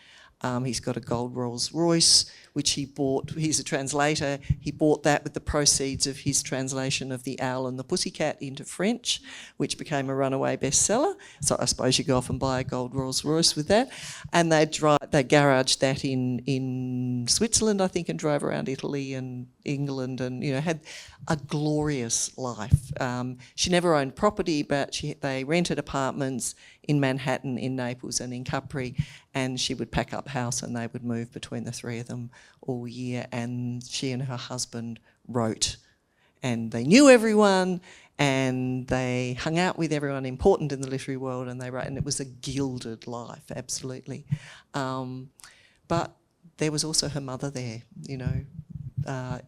He's got a gold Rolls Royce, which he bought. He's a translator. He bought that with the proceeds of his translation of The Owl and the Pussycat into French, which became a runaway bestseller. So I suppose you go off and buy a gold Rolls Royce with that. And they garaged that in Switzerland, I think, and drove around Italy and England, and had a glorious life. She never owned property, but they rented apartments in Manhattan, in Naples and in Capri, and she would pack up house and they would move between the three of them all year, and she and her husband wrote, and they knew everyone and they hung out with everyone important in the literary world, and they wrote, and it was a gilded life, absolutely. But there was also her mother there,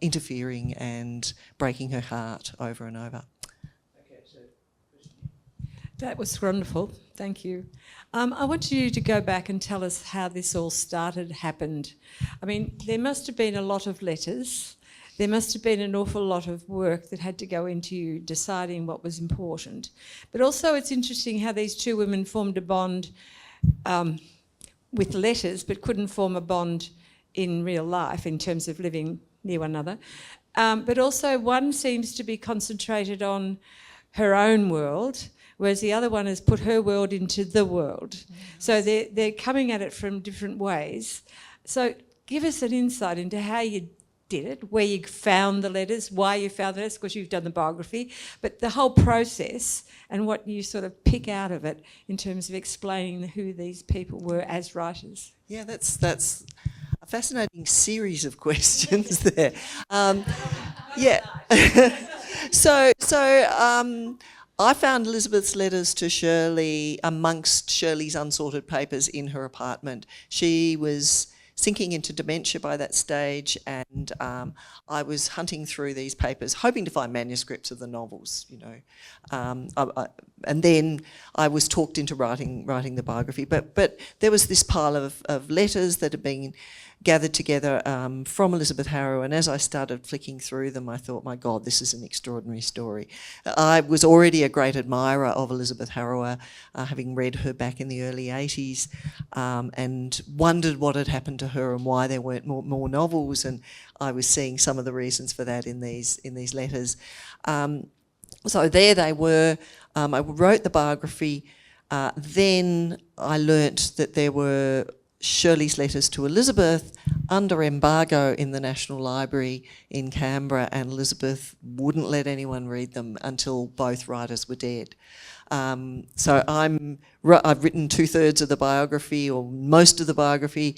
interfering and breaking her heart over and over. That was wonderful, thank you. I want you to go back and tell us how this all happened. I mean, there must have been a lot of letters. There must have been an awful lot of work that had to go into you deciding what was important. But also it's interesting how these two women formed a bond with letters, but couldn't form a bond in real life in terms of living near one another. But also one seems to be concentrated on her own world, whereas the other one has put her world into the world. Yes. So they're coming at it from different ways. So give us an insight into how you did it, where you found the letters, why you found the letters, because you've done the biography, but the whole process and what you sort of pick out of it in terms of explaining who these people were as writers. Yeah, that's a fascinating series of questions there. Yeah. So I found Elizabeth's letters to Shirley amongst Shirley's unsorted papers in her apartment. She was sinking into dementia by that stage, and I was hunting through these papers, hoping to find manuscripts of the novels, and then I was talked into writing the biography. But there was this pile of letters that had been gathered together from Elizabeth Harrower, and as I started flicking through them, I thought, my God, this is an extraordinary story. I was already a great admirer of Elizabeth Harrower, having read her back in the early 80s, and wondered what had happened to her and why there weren't more novels, and I was seeing some of the reasons for that in these letters. So there they were. I wrote the biography. Then I learnt that there were Shirley's letters to Elizabeth under embargo in the National Library in Canberra, and Elizabeth wouldn't let anyone read them until both writers were dead. So I've written 2/3 of the biography, or most of the biography.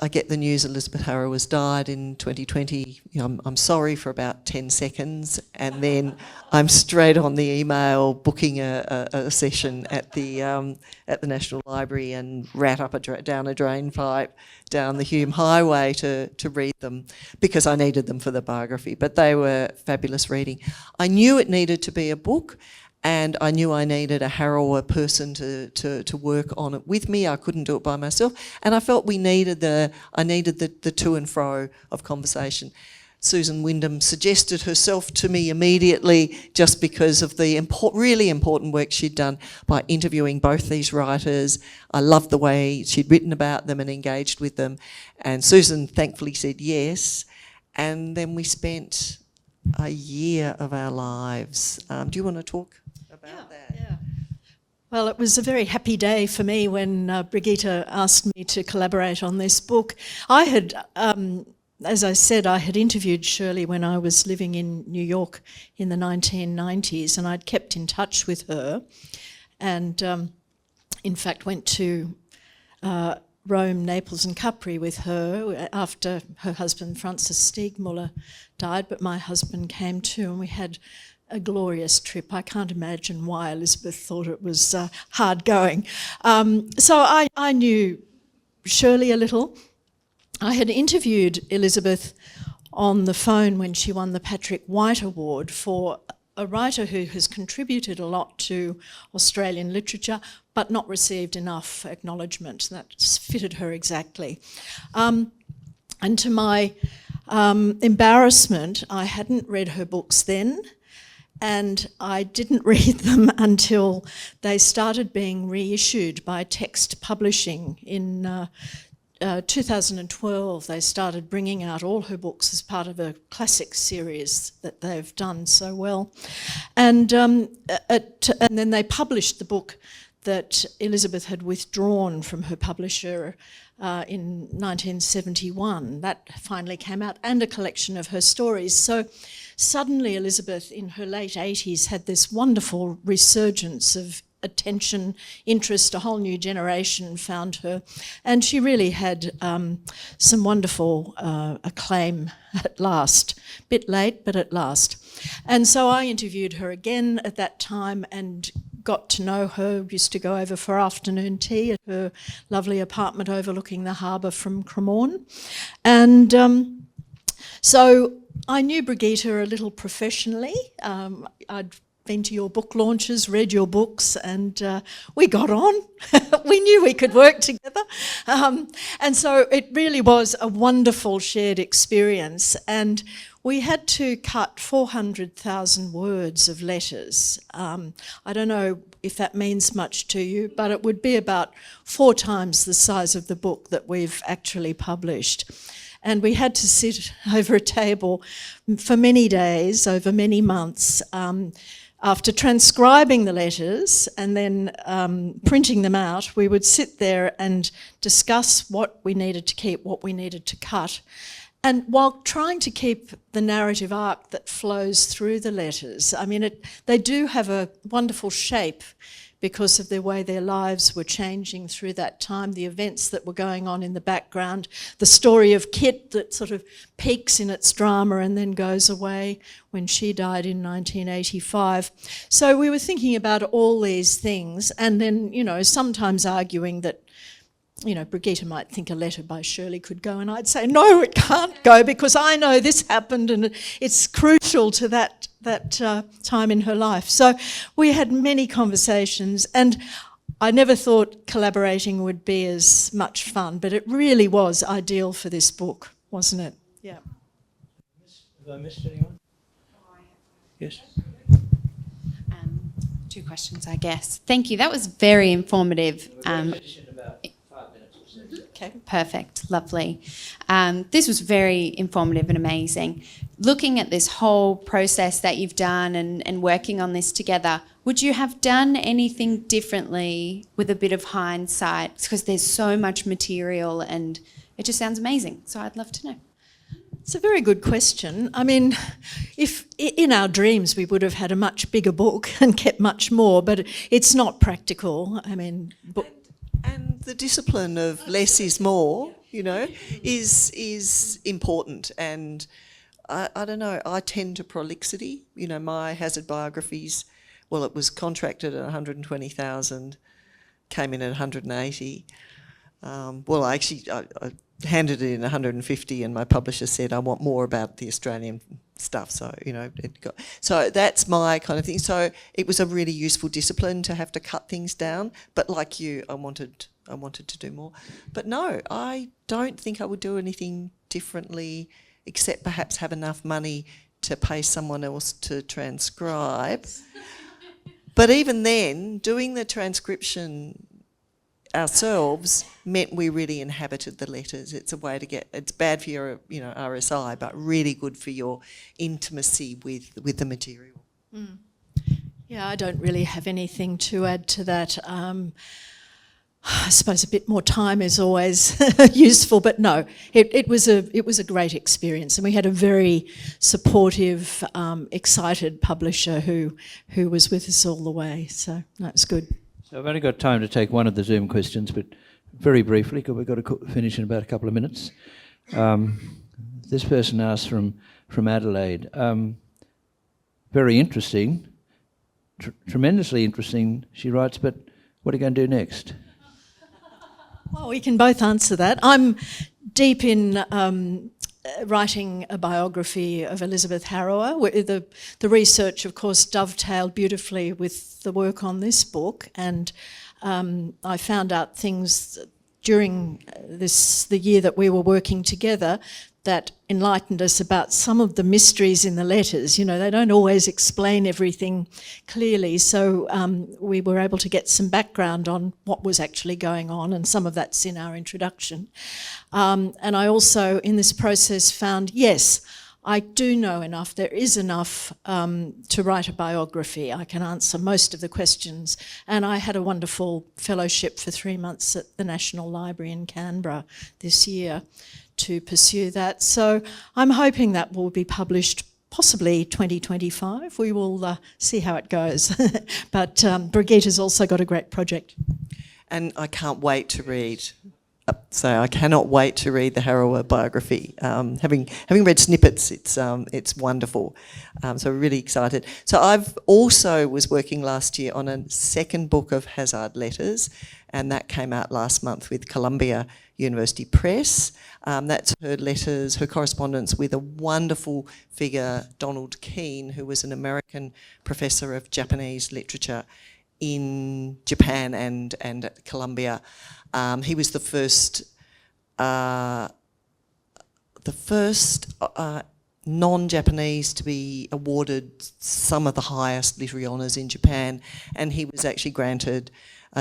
I get the news Elizabeth Harrower's died in 2020. I'm sorry for about 10 seconds, and then I'm straight on the email booking a session at the National Library, and rat up down a drain pipe down the Hume Highway to read them, because I needed them for the biography. But they were fabulous reading. I knew it needed to be a book, and I knew I needed a Harrower person to work on it with me. I couldn't do it by myself, and I felt I needed the to and fro of conversation. Susan Wyndham suggested herself to me immediately, just because of the really important work she'd done by interviewing both these writers. I loved the way she'd written about them and engaged with them, and Susan thankfully said yes, and then we spent a year of our lives. Do you want to talk about that? Yeah. Well, it was a very happy day for me when Brigitta asked me to collaborate on this book. I had, as I said, I had interviewed Shirley when I was living in New York in the 1990s, and I'd kept in touch with her, and in fact went to Rome, Naples and Capri with her after her husband Francis Stiegmuller died, but my husband came too, and we had a glorious trip. I can't imagine why Elizabeth thought it was hard going. So I knew Shirley a little. I had interviewed Elizabeth on the phone when she won the Patrick White Award for a writer who has contributed a lot to Australian literature but not received enough acknowledgement. That fitted her exactly. And to my embarrassment, I hadn't read her books then, and I didn't read them until they started being reissued by Text Publishing in 2012. They started bringing out all her books as part of a classic series that they've done so well. And then they published the book that Elizabeth had withdrawn from her publisher in 1971. That finally came out, and a collection of her stories. So suddenly Elizabeth, in her late 80s, had this wonderful resurgence of attention, interest. A whole new generation found her, and she really had some wonderful acclaim at last. Bit late, but at last. And so I interviewed her again at that time and got to know her, used to go over for afternoon tea at her lovely apartment overlooking the harbour from Cremorne. And so I knew Brigitta a little professionally. I'd been to your book launches, read your books, and we got on. We knew we could work together. And so it really was a wonderful shared experience. And we had to cut 400,000 words of letters. I don't know if that means much to you, but it would be about 4 times the size of the book that we've actually published. And we had to sit over a table for many days, over many months, after transcribing the letters and then printing them out. We would sit there and discuss what we needed to keep, what we needed to cut. And while trying to keep the narrative arc that flows through the letters, I mean, they do have a wonderful shape because of the way their lives were changing through that time, the events that were going on in the background, the story of Kit that sort of peaks in its drama and then goes away when she died in 1985. So we were thinking about all these things, and then, you know, sometimes arguing that, you know, Brigitta might think a letter by Shirley could go, and I'd say, no, it can't go because I know this happened and it's crucial to that time in her life. So we had many conversations, and I never thought collaborating would be as much fun, but it really was ideal for this book, wasn't it? Yeah. Have I missed anyone? Yes. 2 questions, I guess. Thank you. That was very informative. Okay. Perfect. Lovely. This was very informative and amazing. Looking at this whole process that you've done and working on this together, would you have done anything differently with a bit of hindsight? Because there's so much material and it just sounds amazing. So I'd love to know. It's a very good question. I mean, if in our dreams we would have had a much bigger book and kept much more, but it's not practical. I mean, And the discipline of less is more, you know, is important. And I don't know, I tend to prolixity. You know, my Hazzard biographies, well, it was contracted at 120,000, came in at 180. Well, I handed it in 150, and my publisher said, I want more about the Australian stuff. So, you know, so that's my kind of thing. So it was a really useful discipline to have to cut things down. But like you, I wanted to do more. But no, I don't think I would do anything differently, except perhaps have enough money to pay someone else to transcribe. But even then, doing the transcription ourselves meant we really inhabited the letters. It's a way to get, it's bad for your, you know, RSI, but really good for your intimacy with the material. Mm. Yeah, I don't really have anything to add to that. I suppose a bit more time is always useful, but no, it was a great experience, and we had a very supportive, excited publisher who was with us all the way. So no, it was good. So I've only got time to take one of the Zoom questions, but very briefly, because we've got to finish in about a couple of minutes. This person asked from Adelaide. Very interesting, tremendously interesting, she writes, but what are you going to do next? Well, we can both answer that. I'm deep in writing a biography of Elizabeth Harrower. The research, of course, dovetailed beautifully with the work on this book, and I found out things during the year that we were working together that enlightened us about some of the mysteries in the letters. You know, they don't always explain everything clearly, so we were able to get some background on what was actually going on, and some of that's in our introduction. And I also, in this process, found, yes, I do know enough, there is enough to write a biography. I can answer most of the questions. And I had a wonderful fellowship for 3 months at the National Library in Canberra this year to pursue that. So I'm hoping that will be published possibly 2025. We will see how it goes. But Brigitta's also got a great project. And I can't wait to read. So I cannot wait to read the Harrower biography. Having read snippets, it's wonderful. So really excited. So I've also was working last year on a second book of Hazzard letters, and that came out last month with Columbia University Press. That's her letters, her correspondence with a wonderful figure, Donald Keene, who was an American professor of Japanese literature in Japan and at Columbia. He was the first non-Japanese to be awarded some of the highest literary honours in Japan, and he was actually granted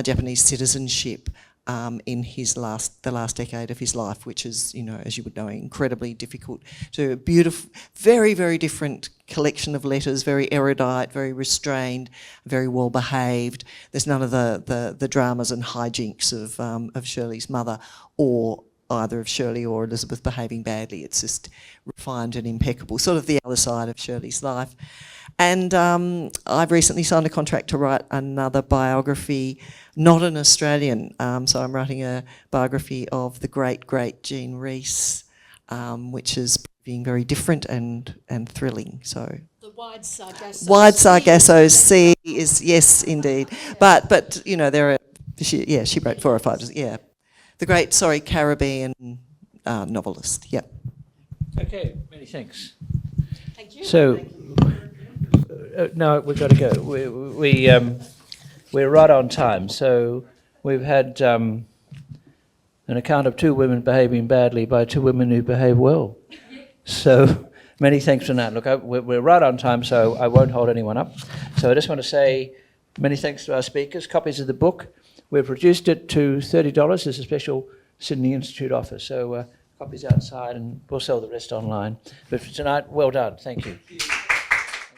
Japanese citizenship in the last decade of his life, which is, you know, as you would know, incredibly difficult. To a beautiful, very, very different collection of letters, very erudite, very restrained, very well behaved. There's none of the dramas and hijinks of Shirley's mother, or either of Shirley or Elizabeth behaving badly. It's just refined and impeccable, sort of the other side of Shirley's life. And I've recently signed a contract to write another biography, not an Australian. So I'm writing a biography of the great, great Jean Rhys, which is being very different and thrilling. So The Wide Sargasso Sea is, yes, indeed. But you know, she wrote 4 or 5. Yeah, the great, Caribbean novelist. Yeah. Okay, many thanks. Thank you. So, no, we've got to go. We're right on time. So we've had an account of 2 women behaving badly by 2 women who behave well. So many thanks for that. Look, we're right on time, so I won't hold anyone up. So I just want to say many thanks to our speakers. Copies of the book, we've reduced it to $30 as a special Sydney Institute offer. So copies outside, and we'll sell the rest online. But for tonight, well done. Thank you.